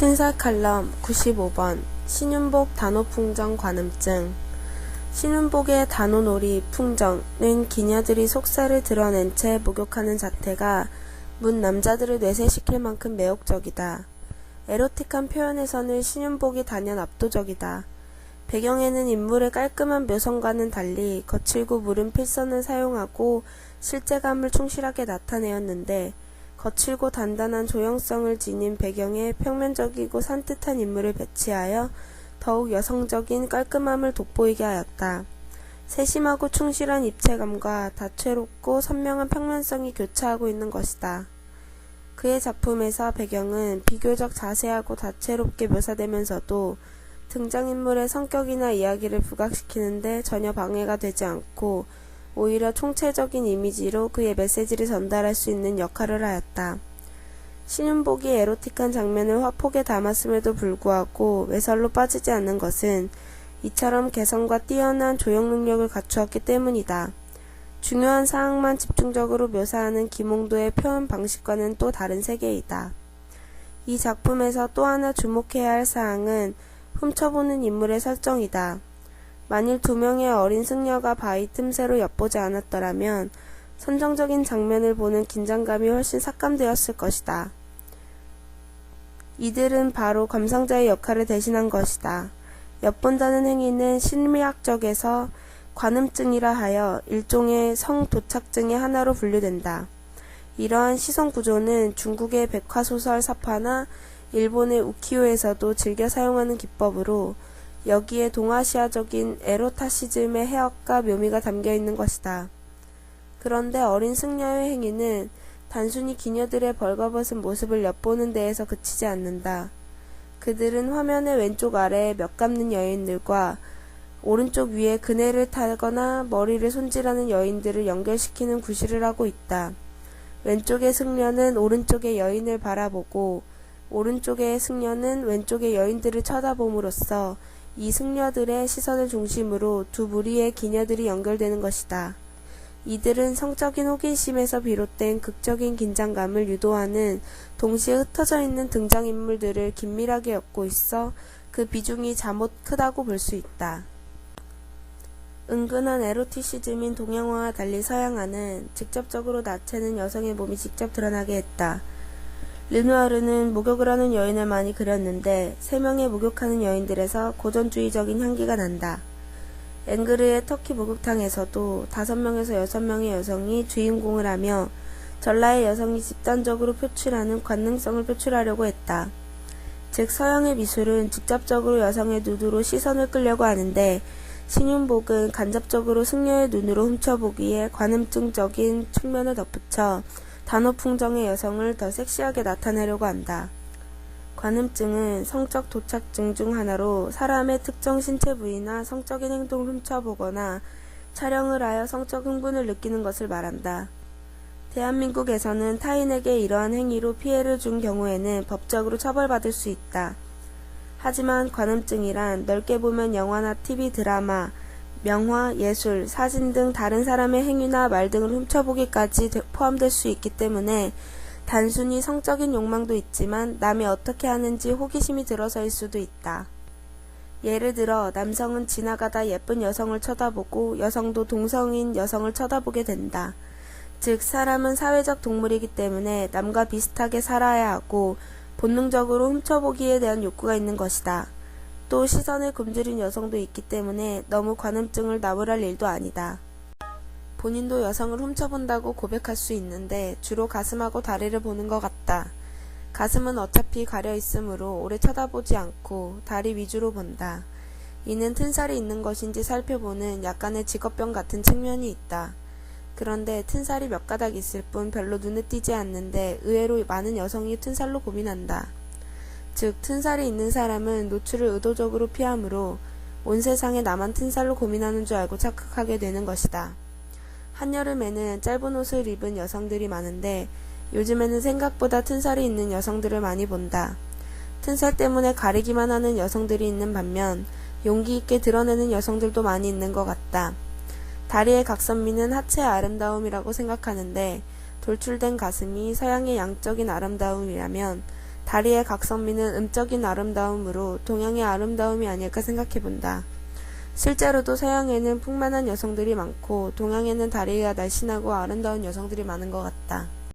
튼살 칼럼 95번 신윤복 단오풍정 관음증. 신윤복의 단오놀이 풍정은 기녀들이 속살을 드러낸 채 목욕하는 자태가 문 남자들을 뇌세시킬 만큼 매혹적이다. 에로틱한 표현에서는 신윤복이 단연 압도적이다. 배경에는 인물의 깔끔한 묘성과는 달리 거칠고 무른 필선을 사용하고 실제감을 충실하게 나타내었는데, 거칠고 단단한 조형성을 지닌 배경에 평면적이고 산뜻한 인물을 배치하여 더욱 여성적인 깔끔함을 돋보이게 하였다. 세심하고 충실한 입체감과 다채롭고 선명한 평면성이 교차하고 있는 것이다. 그의 작품에서 배경은 비교적 자세하고 다채롭게 묘사되면서도 등장인물의 성격이나 이야기를 부각시키는데 전혀 방해가 되지 않고 오히려 총체적인 이미지로 그의 메시지를 전달할 수 있는 역할을 하였다. 신윤복이 에로틱한 장면을 화폭에 담았음에도 불구하고 외설로 빠지지 않는 것은 이처럼 개성과 뛰어난 조형 능력을 갖추었기 때문이다. 중요한 사항만 집중적으로 묘사하는 김홍도의 표현 방식과는 또 다른 세계이다. 이 작품에서 또 하나 주목해야 할 사항은 훔쳐보는 인물의 설정이다. 만일 두 명의 어린 승려가 바위 틈새로 엿보지 않았더라면 선정적인 장면을 보는 긴장감이 훨씬 삭감되었을 것이다. 이들은 바로 감상자의 역할을 대신한 것이다. 엿본다는 행위는 심리학적에서 관음증이라 하여 일종의 성도착증의 하나로 분류된다. 이러한 시선구조는 중국의 백화소설 사파나 일본의 우키요에서도 즐겨 사용하는 기법으로 여기에 동아시아적인 에로타시즘의 해역과 묘미가 담겨있는 것이다. 그런데 어린 승려의 행위는 단순히 기녀들의 벌거벗은 모습을 엿보는 데에서 그치지 않는다. 그들은 화면의 왼쪽 아래에 몇 감는 여인들과 오른쪽 위에 그네를 타거나 머리를 손질하는 여인들을 연결시키는 구실을 하고 있다. 왼쪽의 승려는 오른쪽의 여인을 바라보고 오른쪽의 승려는 왼쪽의 여인들을 쳐다봄으로써 이 승려들의 시선을 중심으로 두 무리의 기녀들이 연결되는 것이다. 이들은 성적인 호기심에서 비롯된 극적인 긴장감을 유도하는 동시에 흩어져 있는 등장인물들을 긴밀하게 엮고 있어 그 비중이 잠옷 크다고 볼 수 있다. 은근한 에로티시즘인 동양화와 달리 서양화는 직접적으로 나체는 여성의 몸이 직접 드러나게 했다. 르누아르는 목욕을 하는 여인을 많이 그렸는데 3명의 목욕하는 여인들에서 고전주의적인 향기가 난다. 앵그르의 터키 목욕탕에서도 5명에서 6명의 여성이 주인공을 하며 전라의 여성이 집단적으로 표출하는 관능성을 표출하려고 했다. 즉 서양의 미술은 직접적으로 여성의 눈으로 시선을 끌려고 하는데 신윤복은 간접적으로 승려의 눈으로 훔쳐보기에 관음증적인 측면을 덧붙여 단오풍정의 여성을 더 섹시하게 나타내려고 한다. 관음증은 성적 도착증 중 하나로 사람의 특정 신체 부위나 성적인 행동을 훔쳐보거나 촬영을 하여 성적 흥분을 느끼는 것을 말한다. 대한민국에서는 타인에게 이러한 행위로 피해를 준 경우에는 법적으로 처벌받을 수 있다. 하지만 관음증이란 넓게 보면 영화나 TV 드라마, 명화, 예술, 사진 등 다른 사람의 행위나 말 등을 훔쳐보기까지 포함될 수 있기 때문에 단순히 성적인 욕망도 있지만 남이 어떻게 하는지 호기심이 들어서일 수도 있다. 예를 들어 남성은 지나가다 예쁜 여성을 쳐다보고 여성도 동성인 여성을 쳐다보게 된다. 즉 사람은 사회적 동물이기 때문에 남과 비슷하게 살아야 하고 본능적으로 훔쳐보기에 대한 욕구가 있는 것이다. 또 시선을 굶주린 여성도 있기 때문에 너무 관음증을 나무랄 일도 아니다. 본인도 여성을 훔쳐본다고 고백할 수 있는데 주로 가슴하고 다리를 보는 것 같다. 가슴은 어차피 가려 있으므로 오래 쳐다보지 않고 다리 위주로 본다. 이는 튼살이 있는 것인지 살펴보는 약간의 직업병 같은 측면이 있다. 그런데 튼살이 몇 가닥 있을 뿐 별로 눈에 띄지 않는데 의외로 많은 여성이 튼살로 고민한다. 즉 튼살이 있는 사람은 노출을 의도적으로 피하므로 온 세상에 나만 튼살로 고민하는 줄 알고 착각하게 되는 것이다. 한여름에는 짧은 옷을 입은 여성들이 많은데 요즘에는 생각보다 튼살이 있는 여성들을 많이 본다. 튼살 때문에 가리기만 하는 여성들이 있는 반면 용기 있게 드러내는 여성들도 많이 있는 것 같다. 다리의 각선미는 하체의 아름다움이라고 생각하는데 돌출된 가슴이 서양의 양적인 아름다움이라면 다리의 각선미는 음적인 아름다움으로 동양의 아름다움이 아닐까 생각해본다. 실제로도 서양에는 풍만한 여성들이 많고 동양에는 다리가 날씬하고 아름다운 여성들이 많은 것 같다.